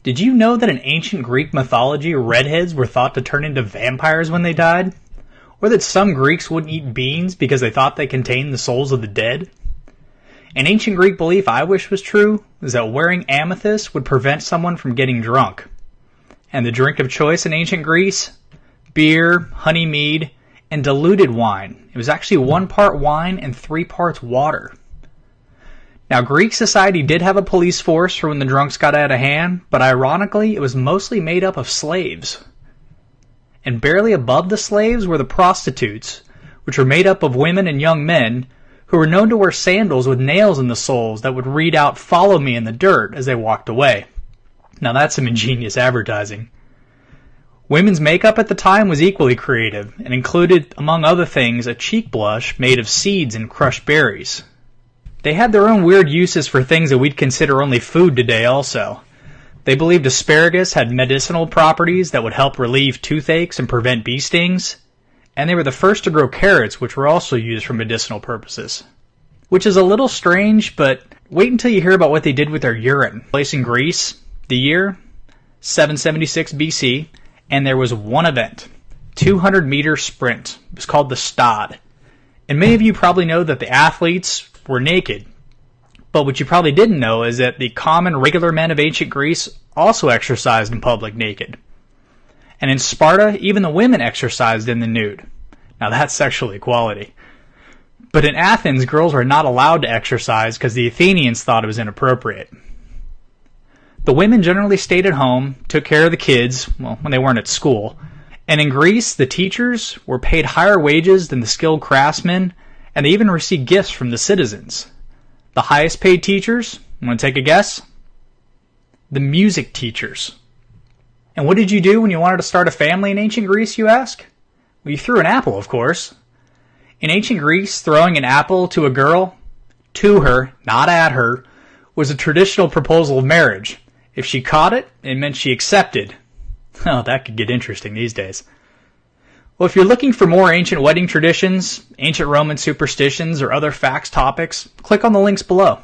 Did you know that in ancient Greek mythology, redheads were thought to turn into vampires when they died? Or that some Greeks wouldn't eat beans because they thought they contained the souls of the dead? An ancient Greek belief I wish was true is that wearing amethyst would prevent someone from getting drunk. And the drink of choice in ancient Greece? Beer, honey mead, and diluted wine. It was actually 1 part wine and 3 parts water. Now, Greek society did have a police force for when the drunks got out of hand, but ironically, it was mostly made up of slaves. And barely above the slaves were the prostitutes, which were made up of women and young men who were known to wear sandals with nails in the soles that would read out, "Follow me" in the dirt as they walked away. Now that's some ingenious advertising. Women's makeup at the time was equally creative and included, among other things, a cheek blush made of seeds and crushed berries. They had their own weird uses for things that we'd consider only food today also. They believed asparagus had medicinal properties that would help relieve toothaches and prevent bee stings, and they were the first to grow carrots, which were also used for medicinal purposes. Which is a little strange, but wait until you hear about what they did with their urine. Place in Greece, the year 776 BC, and there was one event, 200-meter sprint. It was called the Stad. And many of you probably know that the athletes were naked. But what you probably didn't know is that the common regular men of ancient Greece also exercised in public naked. And in Sparta, even the women exercised in the nude. Now that's sexual equality. But in Athens, girls were not allowed to exercise because the Athenians thought it was inappropriate. The women generally stayed at home, took care of the kids, well, when they weren't at school. And in Greece, the teachers were paid higher wages than the skilled craftsmen, and they even received gifts from the citizens. The highest paid teachers, want to take a guess? The music teachers. And what did you do when you wanted to start a family in ancient Greece, you ask? Well, you threw an apple, of course. In ancient Greece, throwing an apple to a girl, to her, not at her, was a traditional proposal of marriage. If she caught it, it meant she accepted. Oh, that could get interesting these days. Well, if you're looking for more ancient wedding traditions, ancient Roman superstitions, or other facts topics, click on the links below.